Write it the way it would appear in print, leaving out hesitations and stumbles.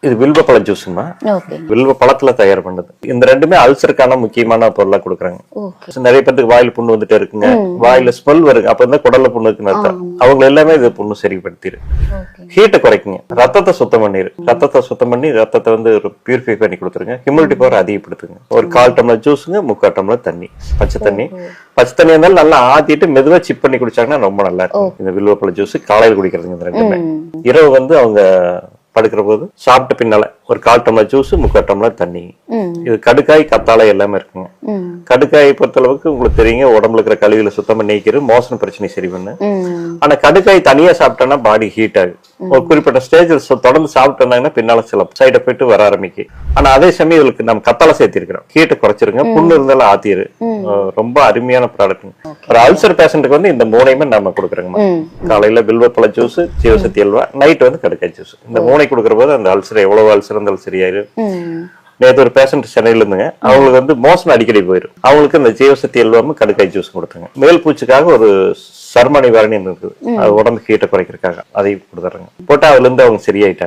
இது வில்வ பழ ஜூஸ்மா. ஓகே. வில்வ பழத்துல தயார் பண்ணது. இந்த ரெண்டுமே அல்சருக்கான முக்கியமான பொருளா கொடுக்குறாங்க. ஓகே. நிறைய பேருக்கு வாயில புண்ணு வந்துட்டே இருக்குங்க, வாயில ஸ்மெல் வருது, அப்ப இருந்தா குடல்ல புண்ணு இருக்குன்னு அர்த்தம். அவங்க எல்லாமே இது புண்ணு சரிப்படுத்திடு. ஹீட்டை குறைக்குங்க, ரத்தத்தை சுத்தம் பண்ணிரு. ரத்தத்தை சுத்தம் பண்ணி ரத்தத்தை வந்து ஒரு பியூரிஃபை பண்ணி கொடுத்துருங்க. ஹியூமிடிட்டி பவர் அதிகப்படுத்துங்க. ஒரு 1/4 டம்ளர் ஜூஸுங்க, 3/4 டம்ளர் தண்ணி, பச்சை தண்ணி. பச்சை தண்ணி இருந்தாலும் நல்லா ஆத்திட்டு மெதுவா சிப் பண்ணி குடிச்சாங்கன்னா ரொம்ப நல்லா இருக்கும். இந்த வில்வப்பழ ஜூஸ் காலையில் குடிக்கிறதுங்க. இந்த ரெண்டுமே இரவு வந்து அவங்க படுக்கிற போது சாப்பிட்ட பின்னால ஒரு 1/4 டம்ளர் ஜூஸ், 3/4 டம்ளர் தண்ணி. இது கடுக்காய் கத்தாழை எல்லாமே இருக்குங்க. கடுக்காயை பொறுத்த அளவுக்கு உங்களுக்கு தெரியுங்க, உடம்புல இருக்கிற கழிவுகளை சுத்தமா நீக்கிறது, மோசன பிரச்சனை சரி பண்ணு. ஆனா கடுக்காய் தனியா சாப்பிட்டோம்னா பாடி ஹீட் ஆகும். ஒரு குறிப்பிட்ட ஸ்டேஜில் தொடர்ந்து சாப்பிட்டோம்னா பின்னால சில சைட் எஃபெக்ட் வர ஆரம்பிக்கும். ஆனா அதே சமயம் இதுக்கு நம்ம கத்தாழை சேர்த்திருக்கிறோம், ஹீட்டை குறைச்சிருங்க, புண்ணு இருந்தாலும் ஆத்திரு. ரொம்ப அருமையான ப்ராடக்ட். ஒரு அல்சர் பேஷண்ட்டுக்கு வந்து இந்த மூணையுமே நம்ம கொடுக்குறோங்க. காலையில வில்வப்பழ ஜூஸ், ஜீவசக்தி அல்வா, நைட் வந்து கடுக்காய் ஜூஸ். இந்த மூணை கொடுக்குற போது அந்த அல்சர் எவ்வளவு அல்சர் இருந்தாலும் சரியாயிரும். நேற்று ஒரு பேஷண்ட் சென்னையில இருந்துங்க, அவங்களுக்கு வந்து மோசம் அடிக்கடி போயிடும். அவங்களுக்கு இந்த ஜீவசக்தி அல்வாவும் கடுக்காய் ஜூஸ் கொடுத்துங்க. மேல் பூச்சிக்காக ஒரு சர்ம நிவாரணி இருக்குது, அது உடம்பு ஹீட்டை குறைக்கிறதுக்காக அதையும் கொடுத்துறாங்க. போட்டா அதுல இருந்து அவங்க சரியாயிட்டாங்க.